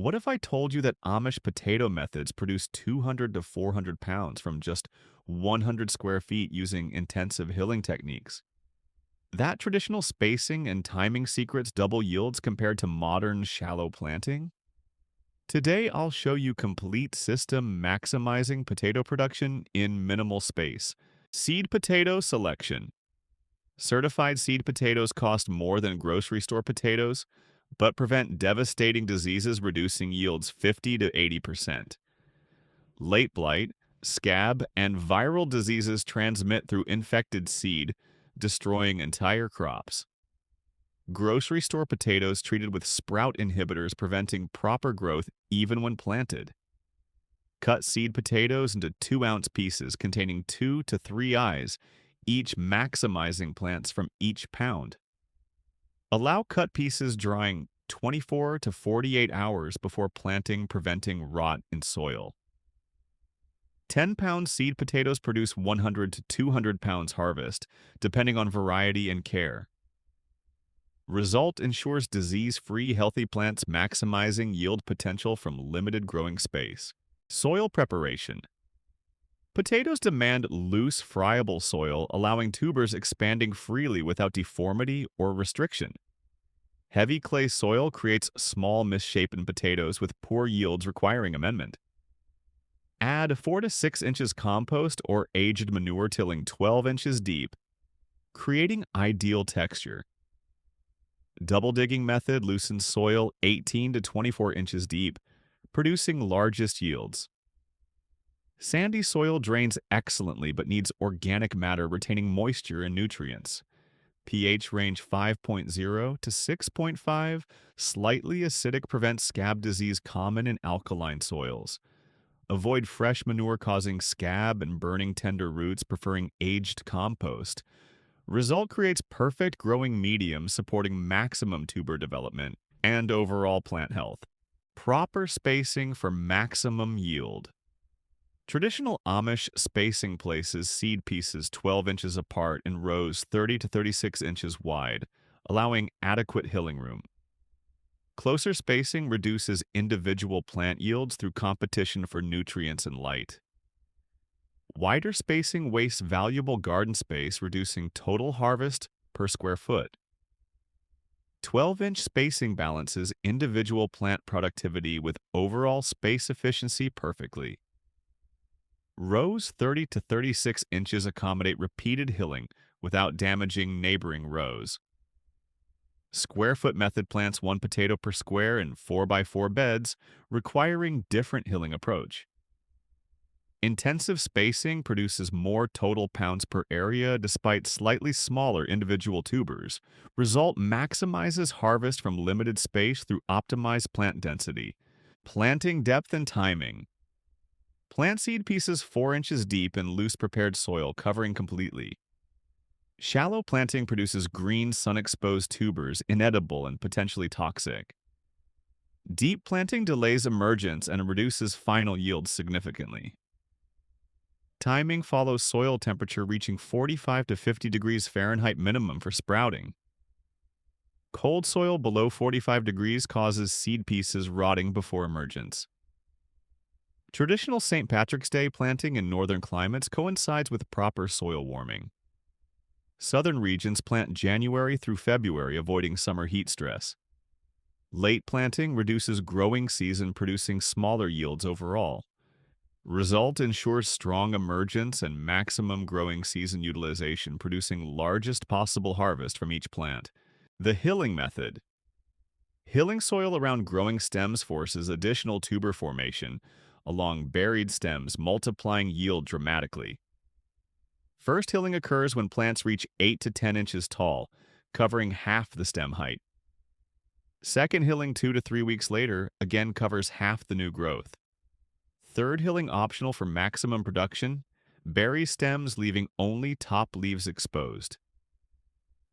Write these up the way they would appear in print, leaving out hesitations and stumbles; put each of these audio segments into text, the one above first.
What if I told you that Amish potato methods produce 200 to 400 pounds from just 100 square feet using intensive hilling techniques? That traditional spacing and timing secrets double yields compared to modern shallow planting? Today, I'll show you complete system maximizing potato production in minimal space. Seed potato selection. Certified seed potatoes cost more than grocery store potatoes, but prevent devastating diseases, reducing yields 50 to 80%. Late blight, scab, and viral diseases transmit through infected seed, destroying entire crops. Grocery store potatoes treated with sprout inhibitors, preventing proper growth even when planted. Cut seed potatoes into 2-ounce pieces containing 2 to 3 eyes, each maximizing plants from each pound. Allow cut pieces drying 24 to 48 hours before planting, preventing rot in soil. 10-pound seed potatoes produce 100 to 200 pounds harvest, depending on variety and care. Result ensures disease-free, healthy plants, maximizing yield potential from limited growing space. Soil preparation. Potatoes demand loose, friable soil, allowing tubers expanding freely without deformity or restriction. Heavy clay soil creates small, misshapen potatoes with poor yields requiring amendment. Add 4 to 6 inches compost or aged manure, tilling 12 inches deep, creating ideal texture. Double digging method loosens soil 18 to 24 inches deep, producing largest yields. Sandy soil drains excellently but needs organic matter retaining moisture and nutrients. pH range 5.0 to 6.5, slightly acidic, prevents scab disease common in alkaline soils. Avoid fresh manure causing scab and burning tender roots, preferring aged compost. Result creates perfect growing medium supporting maximum tuber development and overall plant health. Proper spacing for maximum yield. Traditional Amish spacing places seed pieces 12 inches apart in rows 30 to 36 inches wide, allowing adequate hilling room. Closer spacing reduces individual plant yields through competition for nutrients and light. Wider spacing wastes valuable garden space, reducing total harvest per square foot. 12-inch spacing balances individual plant productivity with overall space efficiency perfectly. Rows 30 to 36 inches accommodate repeated hilling without damaging neighboring rows. Square foot method plants 1 potato per square in 4x4 beds, requiring different hilling approach. Intensive spacing produces more total pounds per area despite slightly smaller individual tubers. Result maximizes harvest from limited space through optimized plant density. Planting depth and timing. Plant seed pieces 4 inches deep in loose prepared soil, covering completely. Shallow planting produces green, sun-exposed tubers, inedible and potentially toxic. Deep planting delays emergence and reduces final yield significantly. Timing follows soil temperature reaching 45 to 50 degrees Fahrenheit minimum for sprouting. Cold soil below 45 degrees causes seed pieces rotting before emergence. Traditional St. Patrick's Day planting in northern climates coincides with proper soil warming. Southern regions plant January through February, avoiding summer heat stress. Late planting reduces growing season, producing smaller yields overall. Result ensures strong emergence and maximum growing season utilization, producing largest possible harvest from each plant. The hilling method. Hilling soil around growing stems forces additional tuber formation along buried stems, multiplying yield dramatically. First hilling occurs when plants reach 8 to 10 inches tall, covering half the stem height. Second hilling 2 to 3 weeks later again covers half the new growth. Third hilling optional for maximum production, bury stems leaving only top leaves exposed.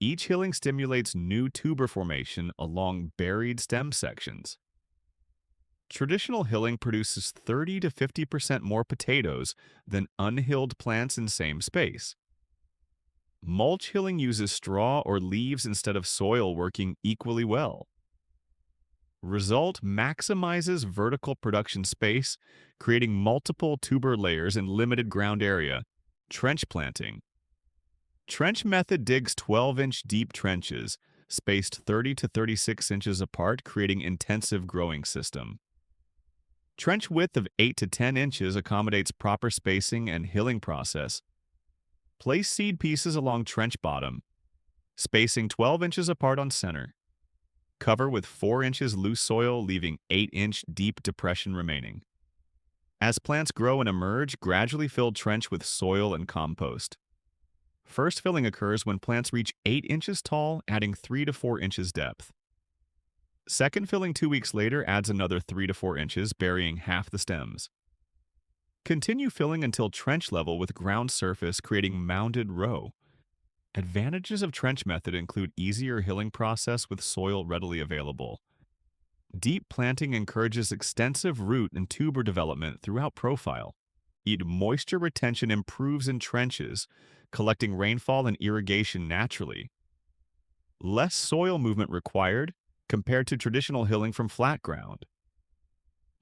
Each hilling stimulates new tuber formation along buried stem sections. Traditional hilling produces 30 to 50% more potatoes than unhilled plants in same space. Mulch hilling uses straw or leaves instead of soil, working equally well. Result maximizes vertical production space, creating multiple tuber layers in limited ground area. Trench planting. Trench method digs 12-inch deep trenches, spaced 30 to 36 inches apart, creating intensive growing system. Trench width of 8 to 10 inches accommodates proper spacing and hilling process. Place seed pieces along trench bottom, spacing 12 inches apart on center. Cover with 4 inches loose soil, leaving 8-inch deep depression remaining. As plants grow and emerge, gradually fill trench with soil and compost. First filling occurs when plants reach 8 inches tall, adding 3 to 4 inches depth. Second filling 2 weeks later adds another 3 to 4 inches, burying half the stems. Continue filling until trench level with ground surface, creating mounded row. Advantages of trench method include easier hilling process with soil readily available. Deep planting encourages extensive root and tuber development throughout profile. Moisture retention improves in trenches, collecting rainfall and irrigation naturally. Less soil movement required compared to traditional hilling from flat ground.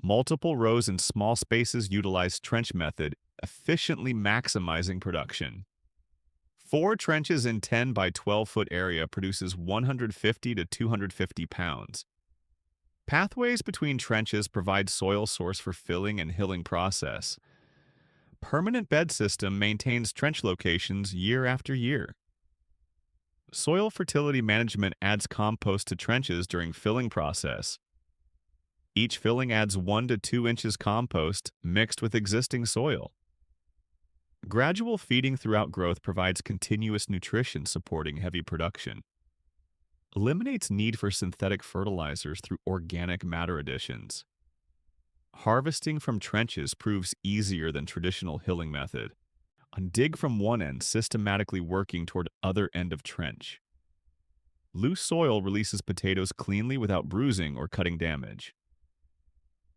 Multiple rows in small spaces utilize trench method, efficiently maximizing production. 4 trenches in 10 by 12 foot area produces 150 to 250 pounds. Pathways between trenches provide soil source for filling and hilling process. Permanent bed system maintains trench locations year after year. Soil fertility management adds compost to trenches during filling process. Each filling adds 1 to 2 inches compost mixed with existing soil. Gradual feeding throughout growth provides continuous nutrition supporting heavy production. Eliminates need for synthetic fertilizers through organic matter additions. Harvesting from trenches proves easier than traditional hilling method. On dig from one end, systematically working toward other end of trench. Loose soil releases potatoes cleanly without bruising or cutting damage.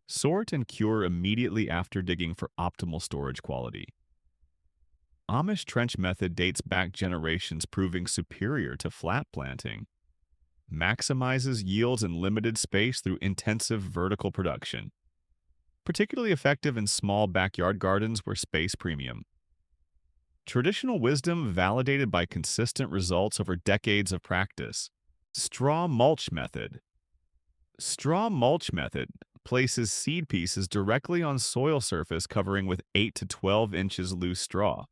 Sort and cure immediately after digging for optimal storage quality. Amish trench method dates back generations, proving superior to flat planting. Maximizes yields in limited space through intensive vertical production. Particularly effective in small backyard gardens where space premium. Traditional wisdom validated by consistent results over decades of practice. Straw mulch method. Straw mulch method places seed pieces directly on soil surface, covering with 8 to 12 inches loose straw.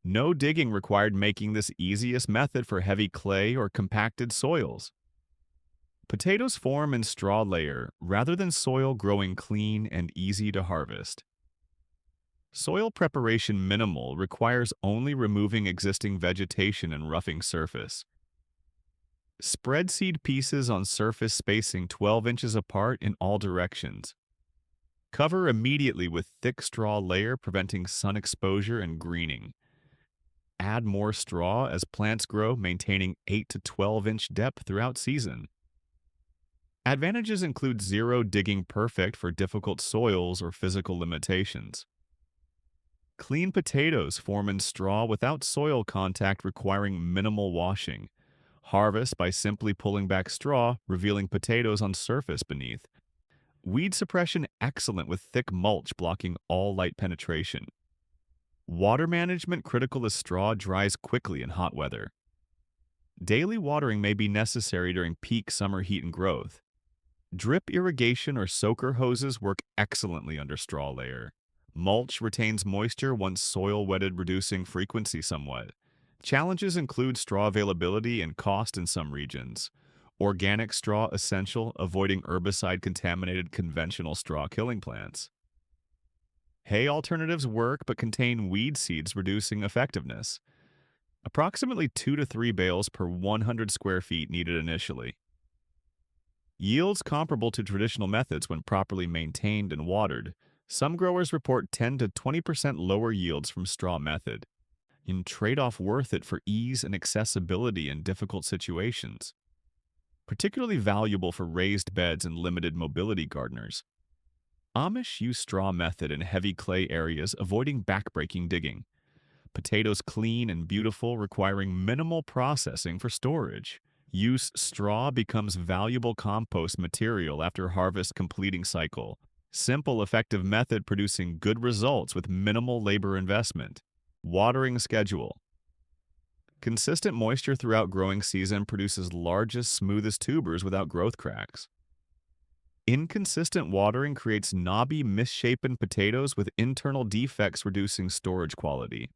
No digging required, making this easiest method for heavy clay or compacted soils. Potatoes form in straw layer rather than soil, growing clean and easy to harvest. Soil preparation minimal, requires only removing existing vegetation and roughing surface. Spread seed pieces on surface, spacing 12 inches apart in all directions. Cover immediately with thick straw layer, preventing sun exposure and greening. Add more straw as plants grow, maintaining 8 to 12 inch depth throughout season. Advantages include zero digging, perfect for difficult soils or physical limitations. Clean potatoes form in straw without soil contact, requiring minimal washing. Harvest by simply pulling back straw, revealing potatoes on surface beneath. Weed suppression excellent with thick mulch blocking all light penetration. Water management critical as straw dries quickly in hot weather. Daily watering may be necessary during peak summer heat and growth. Drip irrigation or soaker hoses work excellently under straw layer. Mulch retains moisture once soil wetted, reducing frequency somewhat. Challenges include straw availability and cost in some regions. Organic straw essential, avoiding herbicide-contaminated conventional straw killing plants. Hay alternatives work but contain weed seeds, reducing effectiveness. Approximately 2 to 3 bales per 100 square feet needed initially. Yields comparable to traditional methods when properly maintained and watered. Some growers report 10 to 20% lower yields from straw method. In trade-off worth it for ease and accessibility in difficult situations. Particularly valuable for raised beds and limited mobility gardeners. Amish use straw method in heavy clay areas, avoiding backbreaking digging. Potatoes clean and beautiful, requiring minimal processing for storage. Use straw becomes valuable compost material after harvest completing cycle. Simple, effective method producing good results with minimal labor investment. Watering schedule. Consistent moisture throughout growing season produces largest, smoothest tubers without growth cracks. Inconsistent watering creates knobby, misshapen potatoes with internal defects reducing storage quality.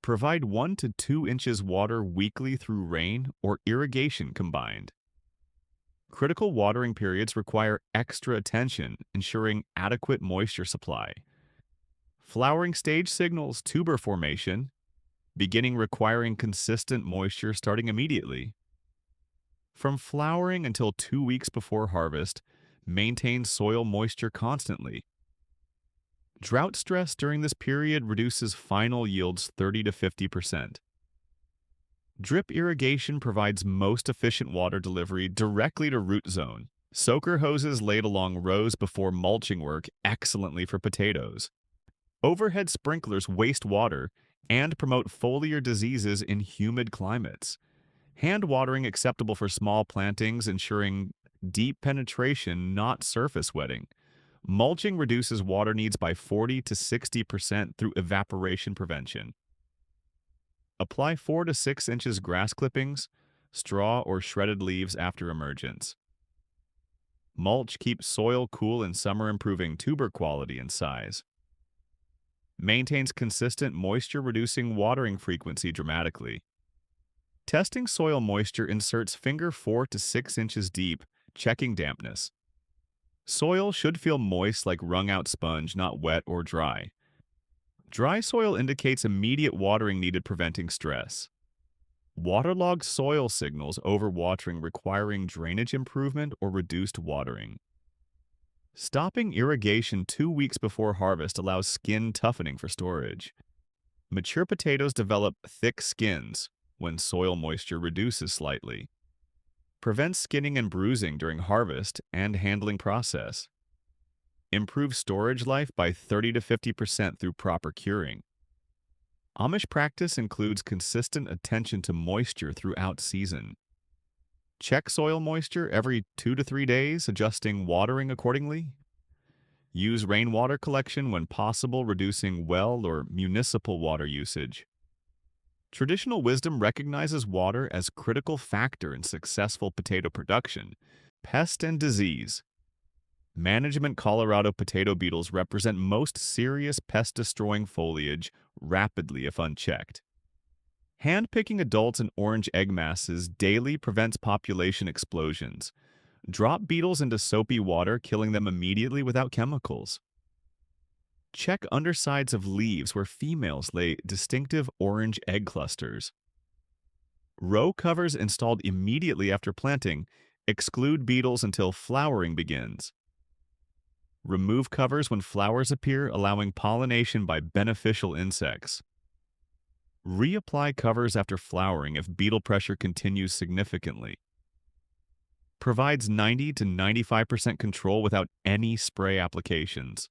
Provide 1 to 2 inches water weekly through rain or irrigation combined. Critical watering periods require extra attention, ensuring adequate moisture supply. Flowering stage signals tuber formation, beginning requiring consistent moisture starting immediately. From flowering until 2 weeks before harvest, maintain soil moisture constantly. Drought stress during this period reduces final yields 30 to 50%. Drip irrigation provides most efficient water delivery directly to root zone. Soaker hoses laid along rows before mulching work excellently for potatoes. Overhead sprinklers waste water and promote foliar diseases in humid climates. Hand watering acceptable for small plantings, ensuring deep penetration, not surface wetting. Mulching reduces water needs by 40 to 60% through evaporation prevention. Apply 4 to 6 inches grass clippings, straw, or shredded leaves after emergence. Mulch keeps soil cool in summer, improving tuber quality and size. Maintains consistent moisture, reducing watering frequency dramatically. Testing soil moisture, inserts finger 4 to 6 inches deep, checking dampness. Soil should feel moist like wrung-out sponge, not wet or dry. Dry soil indicates immediate watering needed, preventing stress. Waterlogged soil signals overwatering, requiring drainage improvement or reduced watering. Stopping irrigation 2 weeks before harvest allows skin toughening for storage. Mature potatoes develop thick skins when soil moisture reduces slightly. Prevents skinning and bruising during harvest and handling process. Improves storage life by 30 to 50% through proper curing. Amish practice includes consistent attention to moisture throughout season. Check soil moisture every 2 to 3 days, adjusting watering accordingly. Use rainwater collection when possible, reducing well or municipal water usage. Traditional wisdom recognizes water as critical factor in successful potato production. Pest and disease. Management: Colorado potato beetles represent most serious pest-destroying foliage rapidly if unchecked. Hand-picking adults in orange egg masses daily prevents population explosions. Drop beetles into soapy water, killing them immediately without chemicals. Check undersides of leaves where females lay distinctive orange egg clusters. Row covers installed immediately after planting exclude beetles until flowering begins. Remove covers when flowers appear, allowing pollination by beneficial insects. Reapply covers after flowering if beetle pressure continues significantly. Provides 90 to 95% control without any spray applications.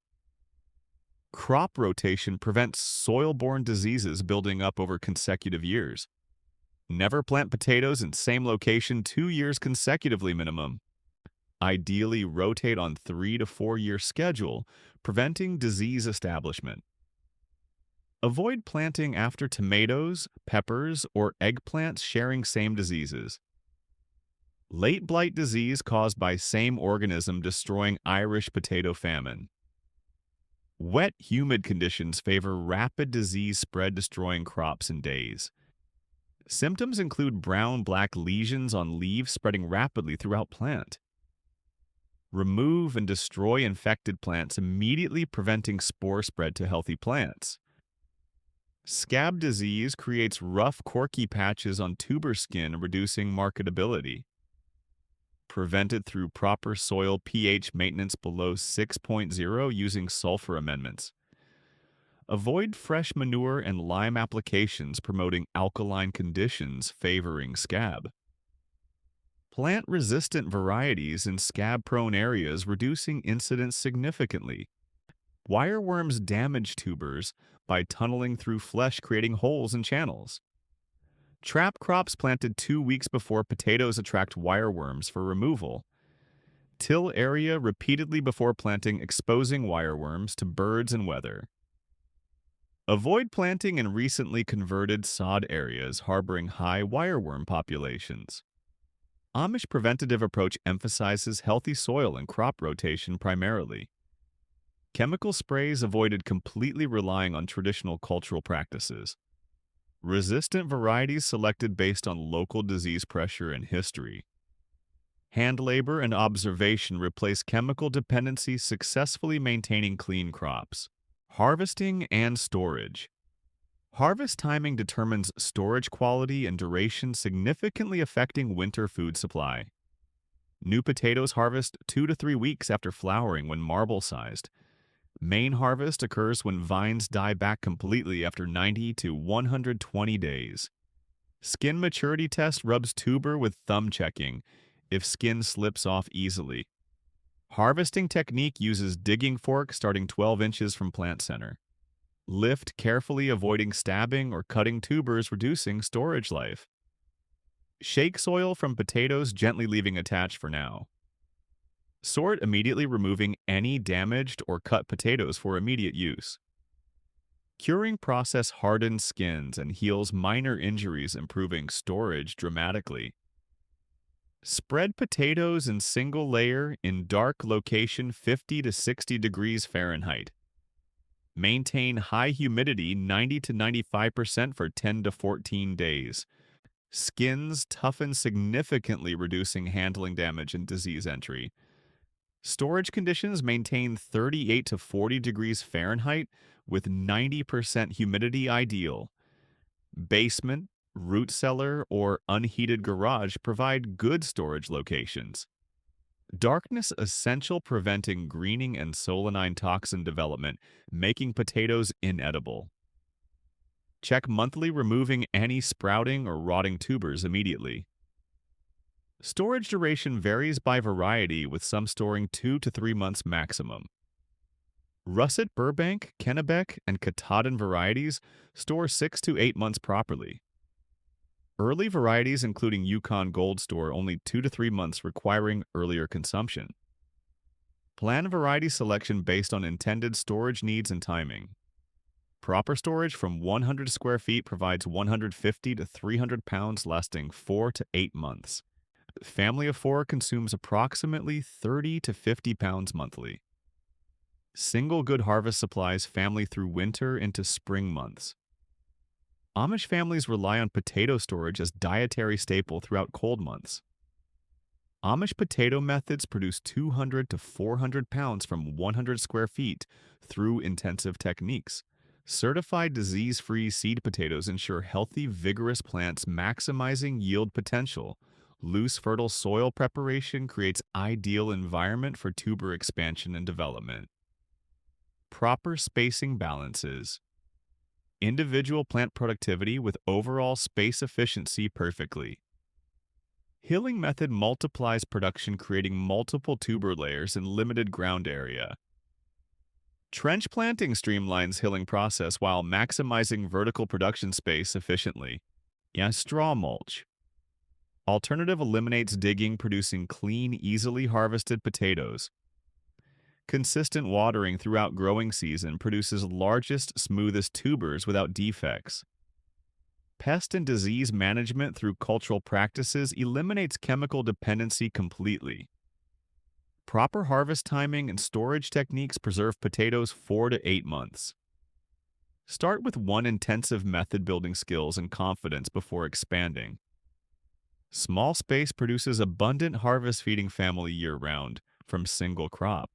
Crop rotation prevents soil-borne diseases building up over consecutive years. Never plant potatoes in same location 2 years consecutively minimum. Ideally, rotate on 3 to 4 year schedule, preventing disease establishment. Avoid planting after tomatoes, peppers, or eggplants sharing same diseases. Late blight disease caused by same organism destroying Irish potato famine. Wet, humid conditions favor rapid disease spread, destroying crops in days. Symptoms include brown-black lesions on leaves spreading rapidly throughout plant. Remove and destroy infected plants immediately, preventing spore spread to healthy plants. Scab disease creates rough, corky patches on tuber skin, reducing marketability. Prevented through proper soil pH maintenance below 6.0 using sulfur amendments. Avoid fresh manure and lime applications, promoting alkaline conditions favoring scab. Plant resistant varieties in scab-prone areas, reducing incidence significantly. Wireworms damage tubers by tunneling through flesh, creating holes and channels. Trap crops planted 2 weeks before potatoes attract wireworms for removal. Till area repeatedly before planting, exposing wireworms to birds and weather. Avoid planting in recently converted sod areas harboring high wireworm populations. Amish preventative approach emphasizes healthy soil and crop rotation primarily. Chemical sprays avoided completely relying on traditional cultural practices. Resistant varieties selected based on local disease pressure and history. Hand labor and observation replace chemical dependency, successfully maintaining clean crops. Harvesting and storage. Harvest timing determines storage quality and duration, significantly affecting winter food supply. New potatoes harvest 2 to 3 weeks after flowering when marble-sized. Main harvest occurs when vines die back completely after 90 to 120 days. Skin maturity test rubs tuber with thumb checking if skin slips off easily. Harvesting technique uses digging fork starting 12 inches from plant center. Lift carefully, avoiding stabbing or cutting tubers, reducing storage life. Shake soil from potatoes, gently leaving attached for now. Sort, immediately removing any damaged or cut potatoes for immediate use. Curing process hardens skins and heals minor injuries, improving storage dramatically. Spread potatoes in single layer in dark location 50 to 60 degrees Fahrenheit. Maintain high humidity 90 to 95% for 10 to 14 days. Skins toughen significantly, reducing handling damage and disease entry. Storage conditions maintain 38 to 40 degrees Fahrenheit with 90% humidity ideal. Basement, root cellar, or unheated garage provide good storage locations. Darkness essential, preventing greening and solanine toxin development, making potatoes inedible. Check monthly, removing any sprouting or rotting tubers immediately. Storage duration varies by variety, with some storing 2 to 3 months maximum. Russet Burbank, Kennebec, and Katahdin varieties store 6 to 8 months properly. Early varieties, including Yukon Gold, store only 2 to 3 months, requiring earlier consumption. Plan variety selection based on intended storage needs and timing. Proper storage from 100 square feet provides 150 to 300 pounds, lasting 4 to 8 months. Family of 4 consumes approximately 30 to 50 pounds monthly. Single good harvest supplies family through winter into spring months. Amish families rely on potato storage as dietary staple throughout cold months. Amish potato methods produce 200 to 400 pounds from 100 square feet through intensive techniques. Certified disease-free seed potatoes ensure healthy, vigorous plants, maximizing yield potential. Loose, fertile soil preparation creates ideal environment for tuber expansion and development. Proper spacing balances individual plant productivity with overall space efficiency perfectly. Hilling method multiplies production, creating multiple tuber layers in limited ground area. Trench planting streamlines hilling process while maximizing vertical production space efficiently. Straw mulch. Alternative eliminates digging, producing clean, easily harvested potatoes. Consistent watering throughout growing season produces largest, smoothest tubers without defects. Pest and disease management through cultural practices eliminates chemical dependency completely. Proper harvest timing and storage techniques preserve potatoes 4 to 8 months. Start with one intensive method, building skills and confidence before expanding. Small space produces abundant harvest, feeding family year-round from single crop.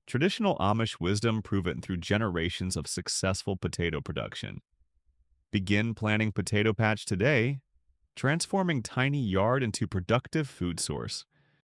Traditional Amish wisdom proven through generations of successful potato production. Begin planting potato patch today, transforming tiny yard into productive food source.